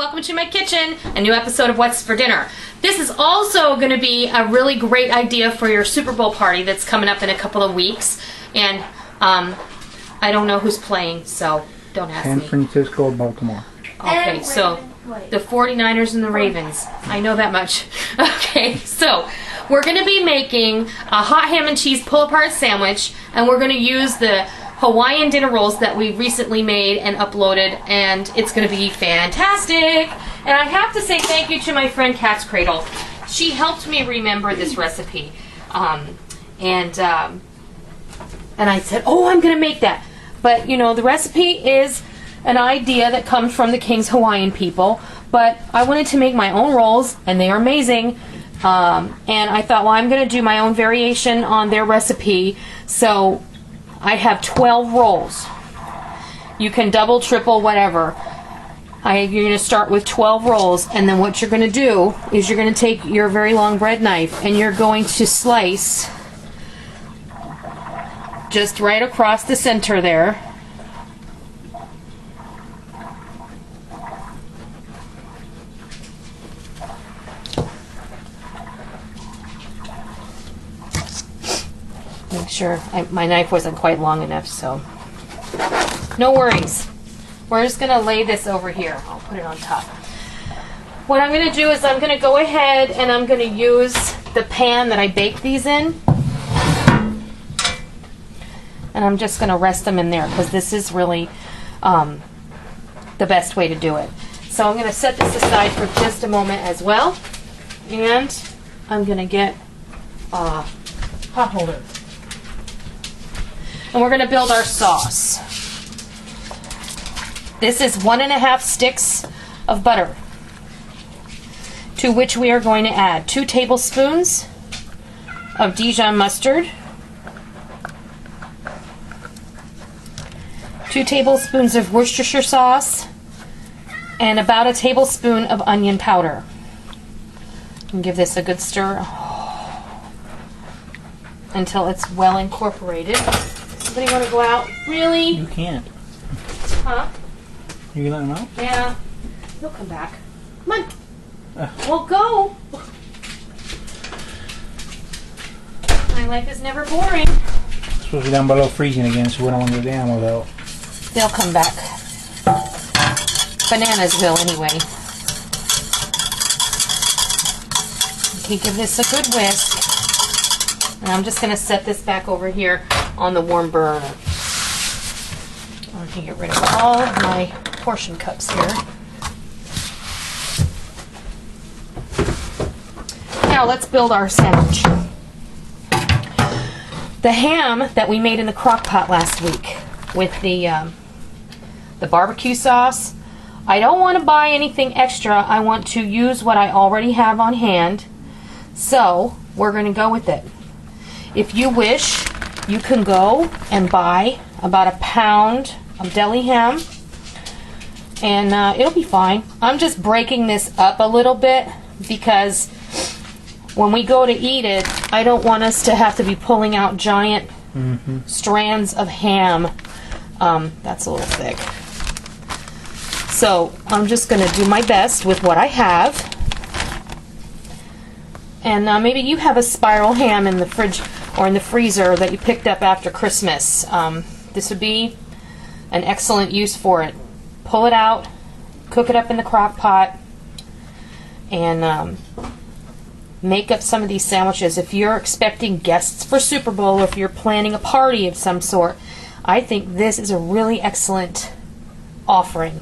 welcome to my kitchen, a new episode of What's for Dinner. This is also going to be a really great idea for your Super Bowl party that's coming up in a couple of weeks. And I don't know who's playing, so don't ask me. San Francisco, Baltimore. Okay, so the 49ers and the Ravens. I know that much. Okay, so we're going to be making a hot ham and cheese pull-apart sandwich, and we're going to use the Hawaiian dinner rolls that we recently made and uploaded, and it's going to be fantastic. And I have to say thank you to my friend Cat's Cradle. She helped me remember this recipe, and I said, oh, I'm going to make that. But you know, the recipe is an idea that comes from the King's Hawaiian people, but I wanted to make my own rolls, and they are amazing. And I thought, well, I'm going to do my own variation on their recipe, so I have 12 rolls. You can double, triple, whatever. You're going to start with 12 rolls, and then what you're going to do is you're going to take your very long bread knife and you're going to slice just right across the center there. Make sure my knife wasn't quite long enough, so no worries. We're just going to lay this over here. I'll put it on top. What I'm going to do is I'm going to go ahead and I'm going to use the pan that I baked these in. And I'm just going to rest them in there because this is really the best way to do it. So I'm going to set this aside for just a moment as well. And I'm going to get a pot holder. And we're going to build our sauce. This is 1.5 sticks of butter, to which we are going to add 2 tablespoons of Dijon mustard, 2 tablespoons of Worcestershire sauce, and about a tablespoon of onion powder. And give this a good stir until it's well incorporated. Somebody want to go out? Really? You can't. Huh? You can let him out? Yeah. He'll come back. Come on. We'll go. My life is never boring. It's supposed to be down below freezing again, so we don't want to go down without. They'll come back. Bananas will anyway. Okay, give this a good whisk. And I'm just going to set this back over here on the warm burner. I'm going to get rid of all of my portion cups here. Now let's build our sandwich. The ham that we made in the crock pot last week with the BBQ sauce, I don't want to buy anything extra. I want to use what I already have on hand. So we're going to go with it. If you wish, you can go and buy about a pound of deli ham, and it'll be fine. I'm just breaking this up a little bit because when we go to eat it, I don't want us to have to be pulling out giant strands of ham. That's a little thick. So I'm just going to do my best with what I have. And maybe you have a spiral ham in the fridge or in the freezer that you picked up after Christmas. This would be an excellent use for it. Pull it out, cook it up in the crock pot, and make up some of these sandwiches. If you're expecting guests for Super Bowl, or if you're planning a party of some sort, I think this is a really excellent offering.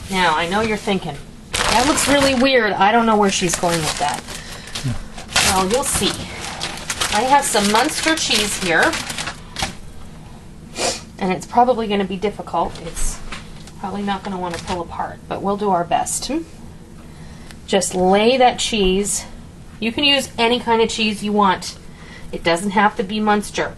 Now, I know you're thinking, that looks really weird. I don't know where she's going with that. Well, you'll see. I have some Munster cheese here, and it's probably going to be difficult. It's probably not going to want to pull apart, but we'll do our best. Just lay that cheese. You can use any kind of cheese you want. It doesn't have to be Munster.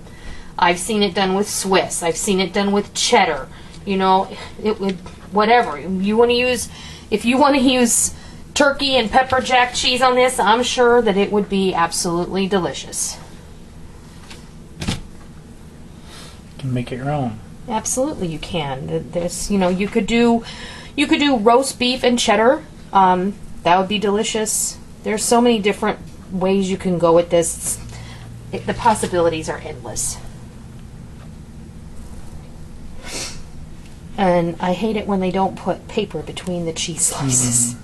I've seen it done with Swiss. I've seen it done with cheddar. You know, it would, whatever you want to use. If you want to use turkey and pepper jack cheese on this, I'm sure that it would be absolutely delicious. You can make it your own. Absolutely, you can. This, you know, you could do roast beef and cheddar. That would be delicious. There's so many different ways you can go with this. The possibilities are endless. And I hate it when they don't put paper between the cheese slices.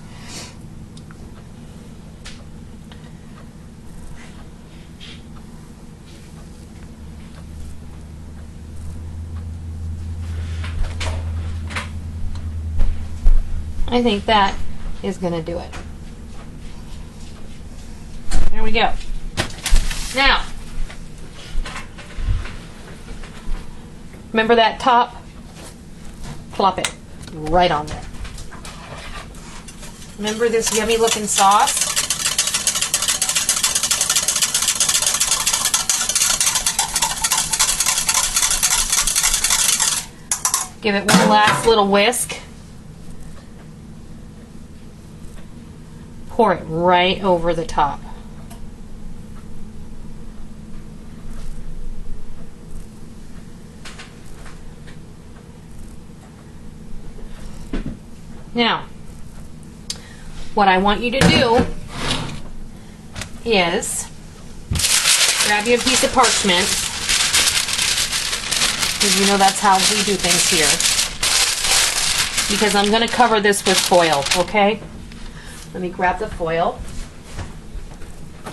I think that is going to do it. There we go. Now, remember that top? Plop it right on there. Remember this yummy looking sauce? Give it one last little whisk. Pour it right over the top. Now, what I want you to do is grab you a piece of parchment, because you know that's how we do things here. Because I'm going to cover this with foil, okay? Let me grab the foil.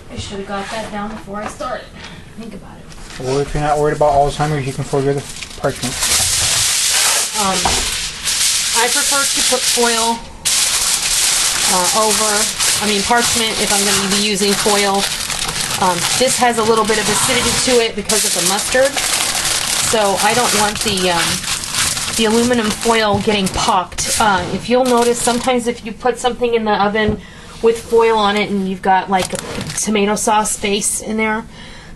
I should have got that down before I started. Think about it. Well, if you're not worried about Alzheimer's, you can forget the parchment. I prefer to put foil parchment if I'm going to be using foil. This has a little bit of acidity to it because of the mustard, so I don't want the aluminum foil getting pocked. If you'll notice, sometimes if you put something in the oven with foil on it and you've got like a tomato sauce base in there,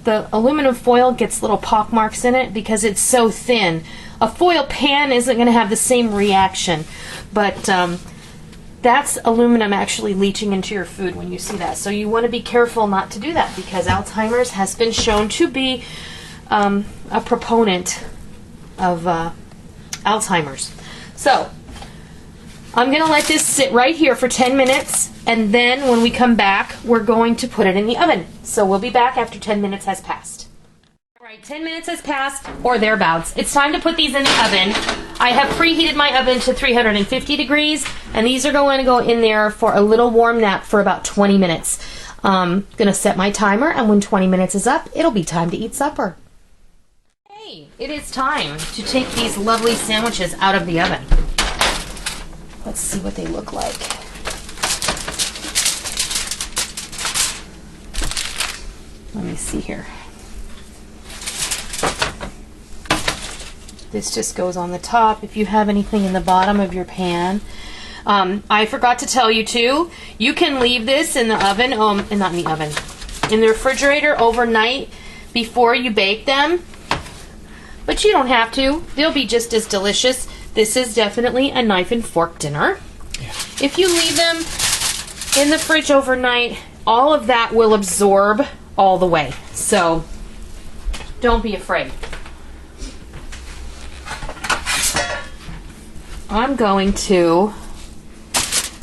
the aluminum foil gets little pock marks in it because it's so thin. A foil pan isn't going to have the same reaction, but that's aluminum actually leaching into your food when you see that. So you want to be careful not to do that, because Alzheimer's has been shown to be a proponent of Alzheimer's. So I'm going to let this sit right here for 10 minutes, and then when we come back, we're going to put it in the oven. So we'll be back after 10 minutes has passed. All right, 10 minutes has passed, or thereabouts. It's time to put these in the oven. I have preheated my oven to 350 degrees, and these are going to go in there for a little warm nap for about 20 minutes. I'm going to set my timer, and when 20 minutes is up, it'll be time to eat supper. Hey, it is time to take these lovely sandwiches out of the oven. Let's see what they look like. Let me see here. This just goes on the top. If you have anything in the bottom of your pan, I forgot to tell you too, you can leave this in the oven, not in the oven, in the refrigerator overnight before you bake them, but you don't have to. They'll be just as delicious. This is definitely a knife and fork dinner. Yeah. If you leave them in the fridge overnight, all of that will absorb all the way. So don't be afraid. I'm going to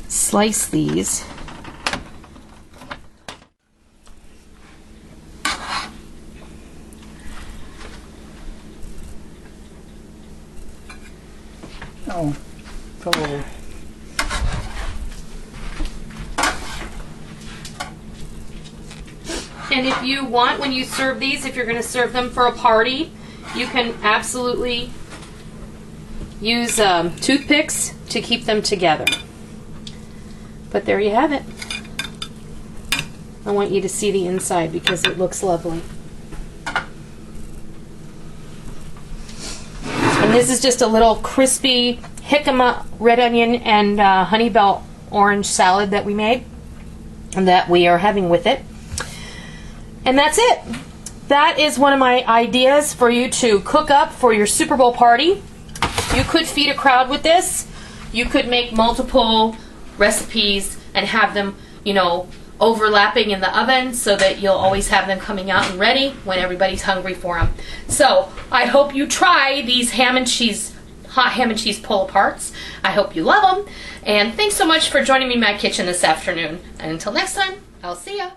slice these. Oh, fell over. And if you want, when you serve these, if you're going to serve them for a party, you can absolutely use toothpicks to keep them together. But there you have it. I want you to see the inside because it looks lovely. And this is just a little crispy jicama red onion and honey bell orange salad that we made and that we are having with it. And that's it. That is one of my ideas for you to cook up for your Super Bowl party. You could feed a crowd with this. You could make multiple recipes and have them, you know, overlapping in the oven so that you'll always have them coming out and ready when everybody's hungry for them. So I hope you try these hot ham and cheese pull-aparts. I hope you love them. And thanks so much for joining me in my kitchen this afternoon. And until next time, I'll see ya.